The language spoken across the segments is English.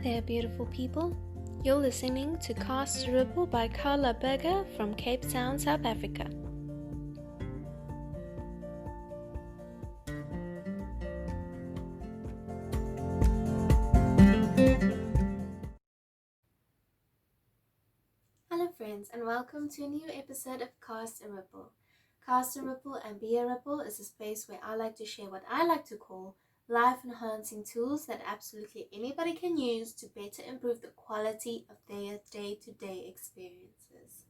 there, beautiful people. You're listening to Cast a Ripple by Carla Berger from Cape Town, South Africa. Hello friends, and welcome to a new episode of Cast a Ripple. Cast a Ripple and Be a Ripple is a space where I like to share what I like to call life-enhancing tools that absolutely anybody can use to better improve the quality of their day-to-day experiences.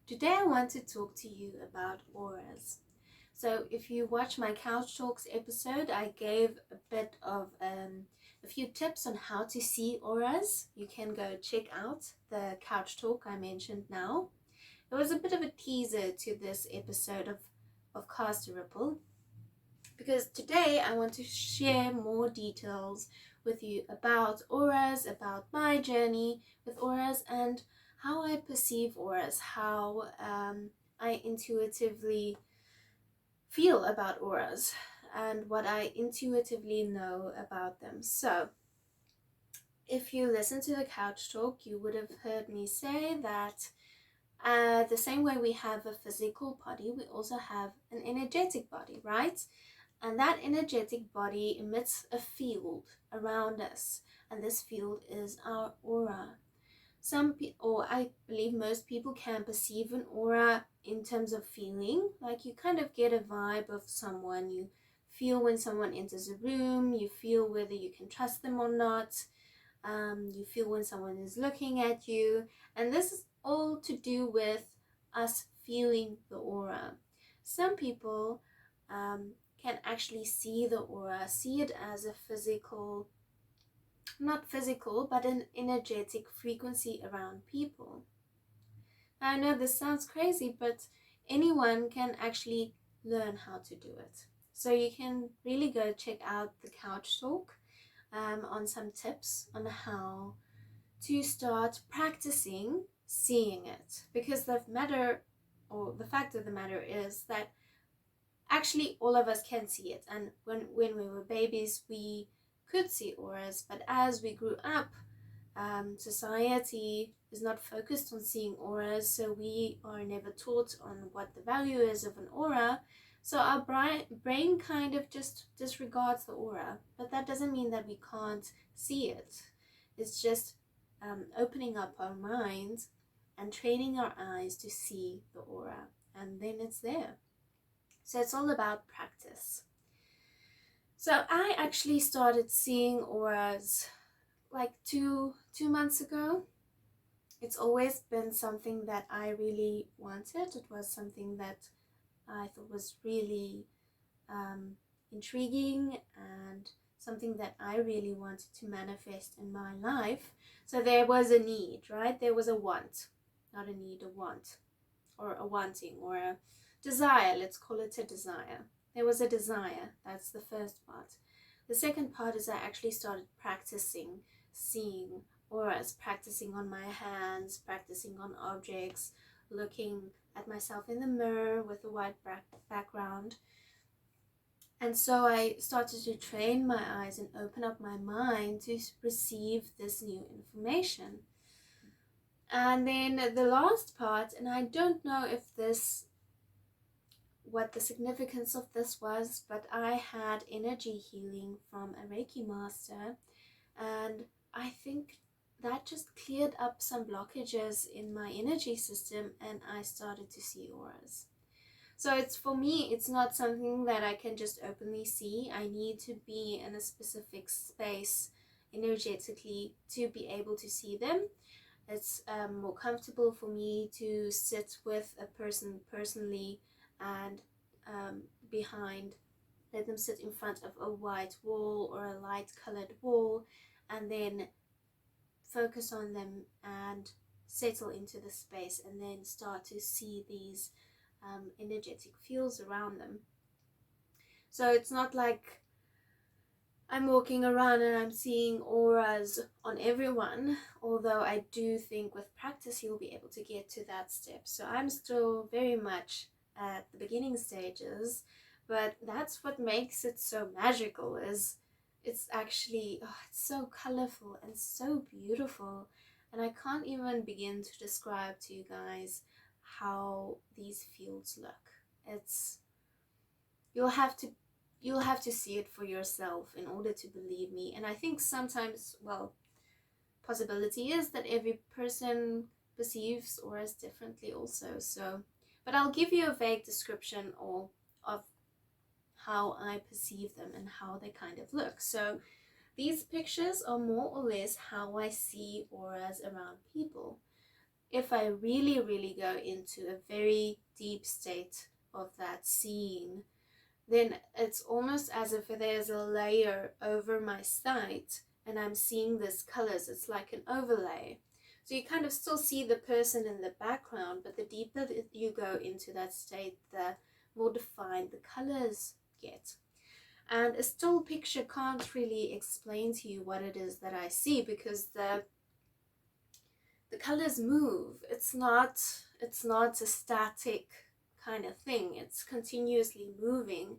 Today I want to talk to you about auras. So if you watch my Couch Talks episode, I gave a bit of a few tips on how to see auras. You can go check out the Couch Talk I mentioned now. It was a bit of a teaser to this episode of Cast a Ripple, because today I want to share more details with you about auras, about my journey with auras and how I perceive auras, how I intuitively feel about auras and what I intuitively know about them. So if you listen to the Couch Talk, you would have heard me say that the same way we have a physical body, we also have an energetic body, right? And that energetic body emits a field around us, and this field is our aura. I believe most people can perceive an aura in terms of feeling. Like you kind of get a vibe of someone. You feel when someone enters a room. You feel whether you can trust them or not. You feel when someone is looking at you. And this is all to do with us feeling the aura. Some people can actually see the aura, see it as a physical, not physical, but an energetic frequency around people. Now, I know this sounds crazy, but anyone can actually learn how to do it. So you can really go check out the Couch Talk on some tips on how to start practicing seeing it. Because the fact of the matter is that actually all of us can see it, and when we were babies we could see auras, but as we grew up, society is not focused on seeing auras, so we are never taught on what the value is of an aura, so our brain kind of just disregards the aura. But that doesn't mean that we can't see it. It's just opening up our minds and training our eyes to see the aura, and then it's there. So it's all about practice. So I actually started seeing auras like two months ago. It's always been something that I really wanted. It was something that I thought was really intriguing and something that I really wanted to manifest in my life. So there was a need, right? There was a want, not a need, a want, or a wanting, or a desire. Let's call it a desire. There was a desire. That's the first part. The second part is I actually started practicing seeing auras, practicing on my hands, practicing on objects, looking at myself in the mirror with a white background. And so I started to train my eyes and open up my mind to receive this new information. And then the last part, and I don't know what the significance of this was, but I had energy healing from a Reiki master, and I think that just cleared up some blockages in my energy system, and I started to see auras. So for me, it's not something that I can just openly see. I need to be in a specific space energetically to be able to see them. It's more comfortable for me to sit with a person personally and let them sit in front of a white wall or a light colored wall, and then focus on them and settle into the space, and then start to see these energetic fields around them. So it's not like I'm walking around and I'm seeing auras on everyone, although I do think with practice you'll be able to get to that step. So I'm still very much at the beginning stages, but that's what makes it so magical, is it's actually, oh, it's so colorful and so beautiful. And I can't even begin to describe to you guys how these fields look. It's, you'll have to you'll have to see it for yourself in order to believe me. And I think sometimes, well, possibility is that every person perceives auras differently also. So, but I'll give you a vague description or of how I perceive them and how they kind of look. So these pictures are more or less how I see auras around people. If I really, really go into a very deep state of that seeing, then it's almost as if there's a layer over my sight and I'm seeing these colors. It's like an overlay. So you kind of still see the person in the background, but the deeper that you go into that state, the more defined the colors get. And a still picture can't really explain to you what it is that I see, because the colors move. It's not a static kind of thing. It's continuously moving.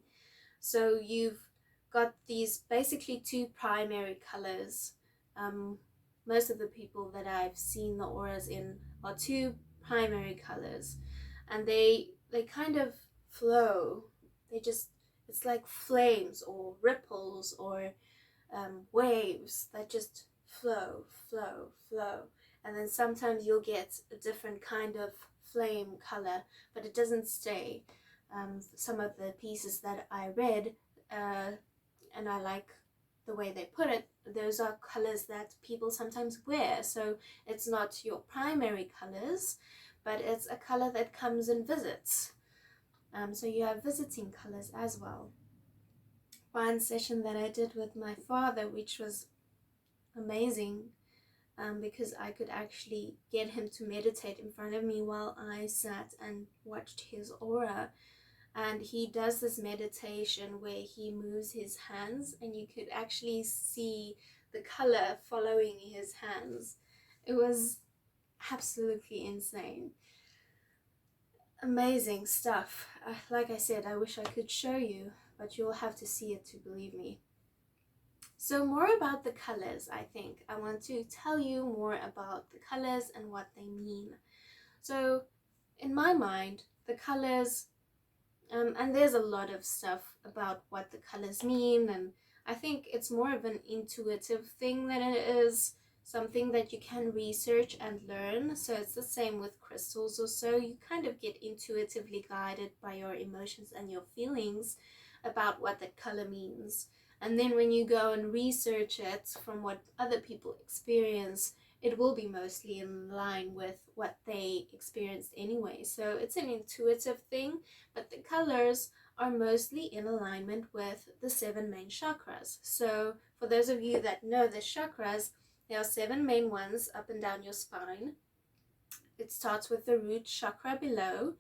So you've got these basically two primary colors. Most of the people that I've seen the auras in are two primary colors, and they kind of flow. They just, it's like flames or ripples or waves that just flow, flow, flow. And then sometimes you'll get a different kind of flame color, but it doesn't stay. Some of the pieces that I read, and I like the way they put it, those are colors that people sometimes wear. So it's not your primary colors, but it's a color that comes and visits. So you have visiting colors as well. One session that I did with my father, which was amazing, because I could actually get him to meditate in front of me while I sat and watched his aura. And he does this meditation where he moves his hands and you could actually see the color following his hands. It was absolutely insane. Amazing stuff. Like I said, I wish I could show you, but you'll have to see it to believe me. So more about the colors, I think. I want to tell you more about the colors and what they mean. So in my mind, the colors, and there's a lot of stuff about what the colors mean, and I think it's more of an intuitive thing than it is something that you can research and learn. So it's the same with crystals or so. You kind of get intuitively guided by your emotions and your feelings about what that color means. And then when you go and research it from what other people experience, it will be mostly in line with what they experienced anyway. So it's an intuitive thing, but the colors are mostly in alignment with the 7 main chakras. So for those of you that know the chakras, there are 7 main ones up and down your spine. It starts with the root chakra below,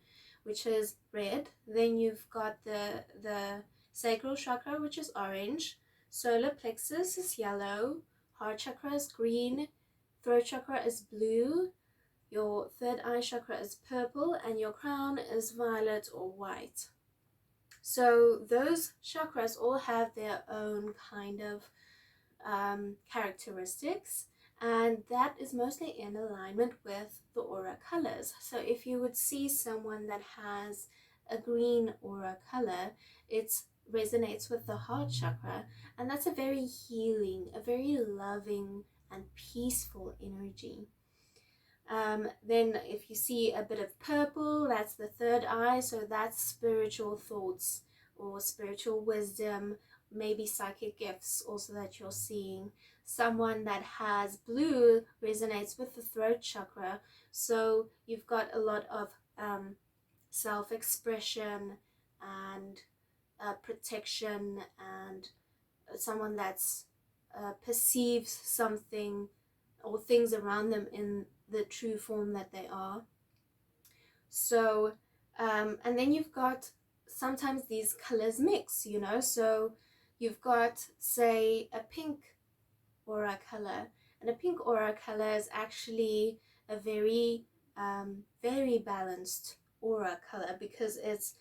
which is red. Then you've got the sacral chakra, which is orange. Solar plexus is yellow. Heart chakra is green. Throat chakra is blue. Your third eye chakra is purple, and your crown is violet or white. So those chakras all have their own kind of characteristics, and that is mostly in alignment with the aura colors. So if you would see someone that has a green aura color, it resonates with the heart chakra, and that's a very healing, a very loving and peaceful energy. Then if you see a bit of purple, that's the third eye, so that's spiritual thoughts or spiritual wisdom, maybe psychic gifts also that you're seeing. Someone that has blue resonates with the throat chakra, so you've got a lot of self-expression and protection, and someone that's perceives something or things around them in the true form that they are. So and then you've got sometimes these colors mix, you know, so you've got, say, a pink aura color, and a pink aura color is actually a very very balanced aura color, because it's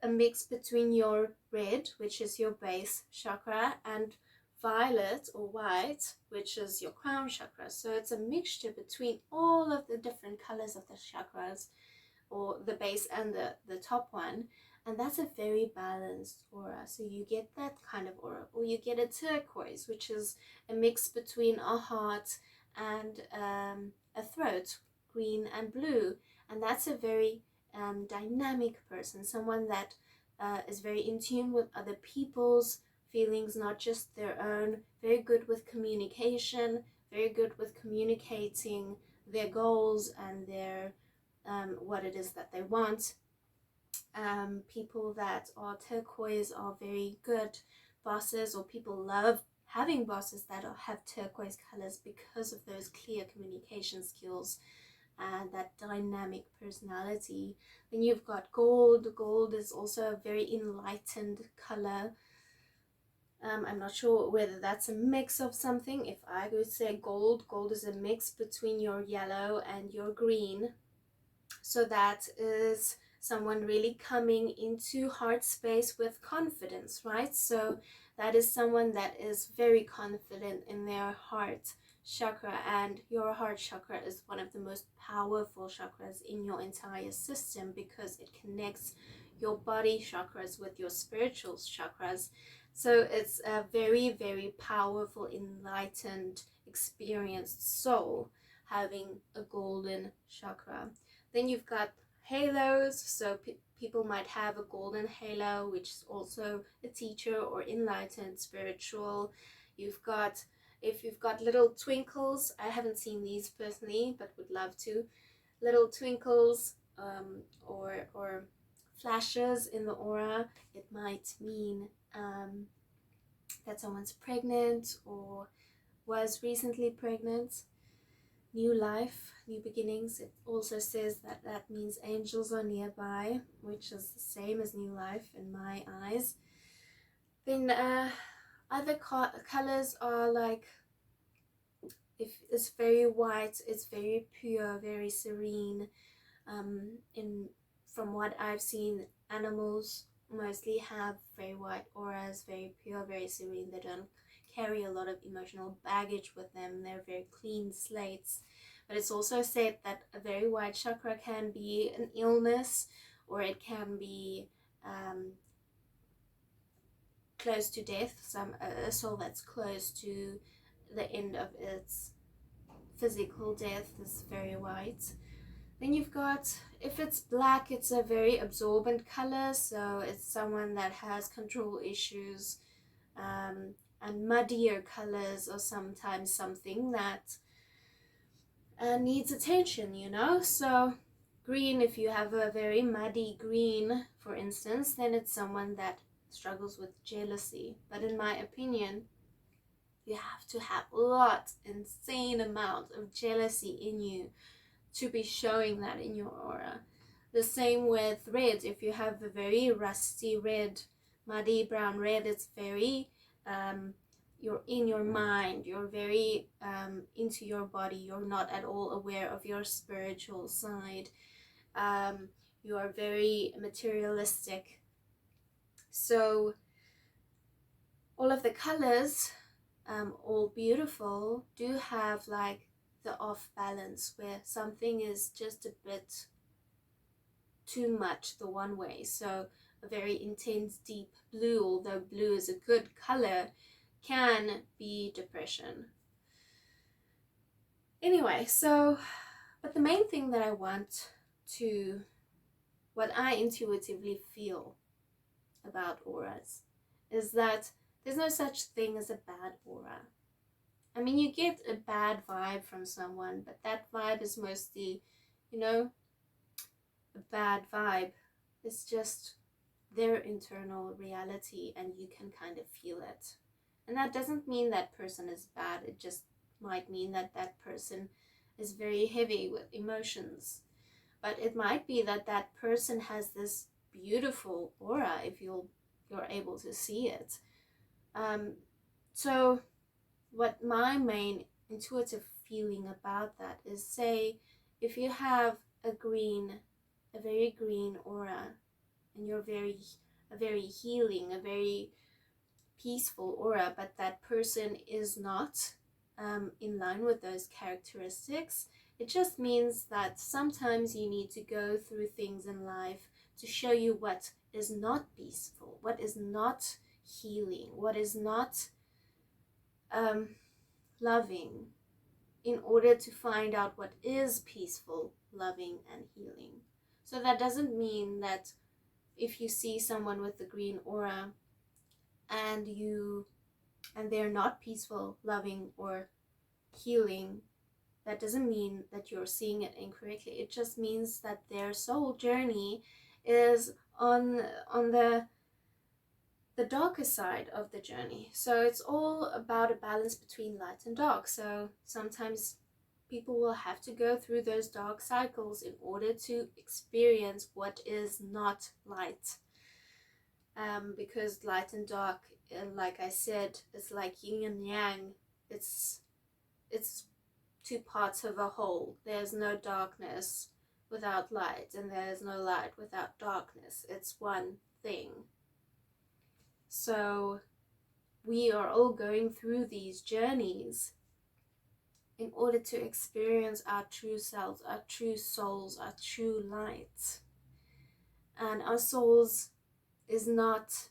a mix between your red, which is your base chakra, and violet or white, which is your crown chakra. So it's a mixture between all of the different colors of the chakras, or the base and the top one. And that's a very balanced aura. So you get that kind of aura. Or you get a turquoise, which is a mix between a heart and a throat, green and blue. And that's a very dynamic person, someone that is very in tune with other people's feelings, not just their own, very good with communication, very good with communicating their goals and their what it is that they want. People that are turquoise are very good bosses, or people love having bosses that have turquoise colors because of those clear communication skills and that dynamic personality. Then you've got gold. Gold is also a very enlightened color. I'm not sure whether that's a mix of something. If I would say gold, gold is a mix between your yellow and your green. So that is someone really coming into heart space with confidence, right? So that is someone that is very confident in their heart chakra, and your heart chakra is one of the most powerful chakras in your entire system because it connects your body chakras with your spiritual chakras. So it's a very, very powerful, enlightened, experienced soul having a golden chakra. Then you've got halos, so people might have a golden halo, which is also a teacher or enlightened spiritual. If you've got little twinkles, I haven't seen these personally, but would love to, little twinkles or flashes in the aura, it might mean that someone's pregnant or was recently pregnant. New life, new beginnings. It also says that that means angels are nearby, which is the same as new life in my eyes. Then other colors are like, if it's very white, it's very pure, very serene. From what I've seen, animals mostly have very white auras, very pure, very serene. They don't carry a lot of emotional baggage with them. They're very clean slates. But it's also said that a very white chakra can be an illness, or it can be close to death, a soul that's close to the end of its physical death is very white. Then you've got, if it's black, it's a very absorbent color, so it's someone that has control issues, and muddier colors are sometimes something that needs attention, you know. So green, if you have a very muddy green, for instance, then it's someone that struggles with jealousy. But in my opinion, you have to have a lot, insane amount of jealousy in you to be showing that in your aura. The same with red. If you have a very rusty red, muddy brown red, it's very you're in your mind, you're very into your body, you're not at all aware of your spiritual side, you are very materialistic. So all of the colors, all beautiful, do have like the off balance where something is just a bit too much the one way. So a very intense deep blue, although blue is a good color, can be depression. Anyway, so, but the main thing that I want to, what I intuitively feel about auras is that there's no such thing as a bad aura. I mean, you get a bad vibe from someone, but that vibe is mostly, you know, a bad vibe. It's just their internal reality, and you can kind of feel it. And that doesn't mean that person is bad. It just might mean that that person is very heavy with emotions. But it might be that that person has this beautiful aura if you're able to see it. So what my main intuitive feeling about that is, say if you have a very green aura, and you're a very healing, a very peaceful aura, but that person is not in line with those characteristics, it just means that sometimes you need to go through things in life to show you what is not peaceful, what is not healing, what is not loving, in order to find out what is peaceful, loving, and healing. So that doesn't mean that if you see someone with the green aura and they're not peaceful, loving, or healing, that doesn't mean that you're seeing it incorrectly. It just means that their soul journey is on the darker side of the journey. So it's all about a balance between light and dark. So sometimes people will have to go through those dark cycles in order to experience what is not light. Because light and dark, like I said, it's like yin and yang. It's two parts of a whole. There's no darkness without light, and there's no light without darkness. It's one thing. So we are all going through these journeys in order to experience our true selves, our true souls, our true light. And our souls is not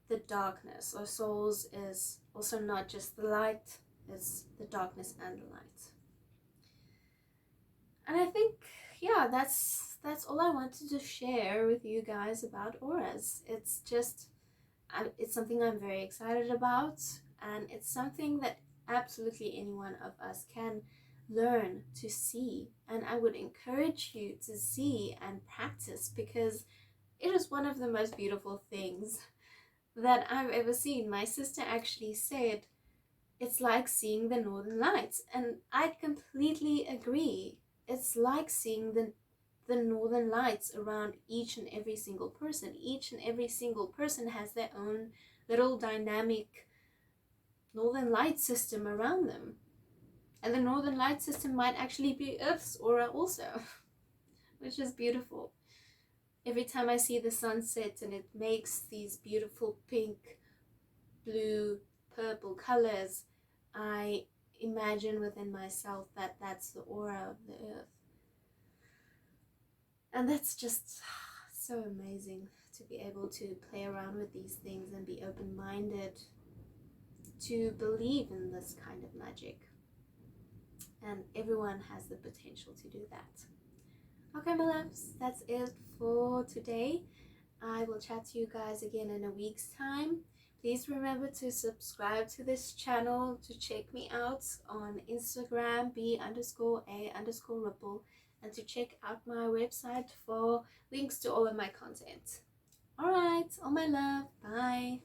the darkness. Our souls is also not just the light, it's the darkness and the light. And I think, yeah, that's all I wanted to share with you guys about auras. It's just, it's something I'm very excited about, and it's something that absolutely any one of us can learn to see. And I would encourage you to see and practice, because it is one of the most beautiful things that I've ever seen. My sister actually said it's like seeing the northern lights, and I completely agree. It's like seeing the northern lights around each and every single person. Each and every single person has their own little dynamic northern light system around them, and the northern light system might actually be Earth's aura also, which is beautiful. Every time I see the sunset and it makes these beautiful pink, blue, purple colors, I imagine within myself that that's the aura of the earth. And that's just so amazing to be able to play around with these things and be open-minded to believe in this kind of magic. And everyone has the potential to do that. Okay, my loves, that's it for today. I will chat to you guys again in a week's time. Please remember to subscribe to this channel, to check me out on Instagram, b_a_ripple, and to check out my website for links to all of my content. Alright, all my love, bye.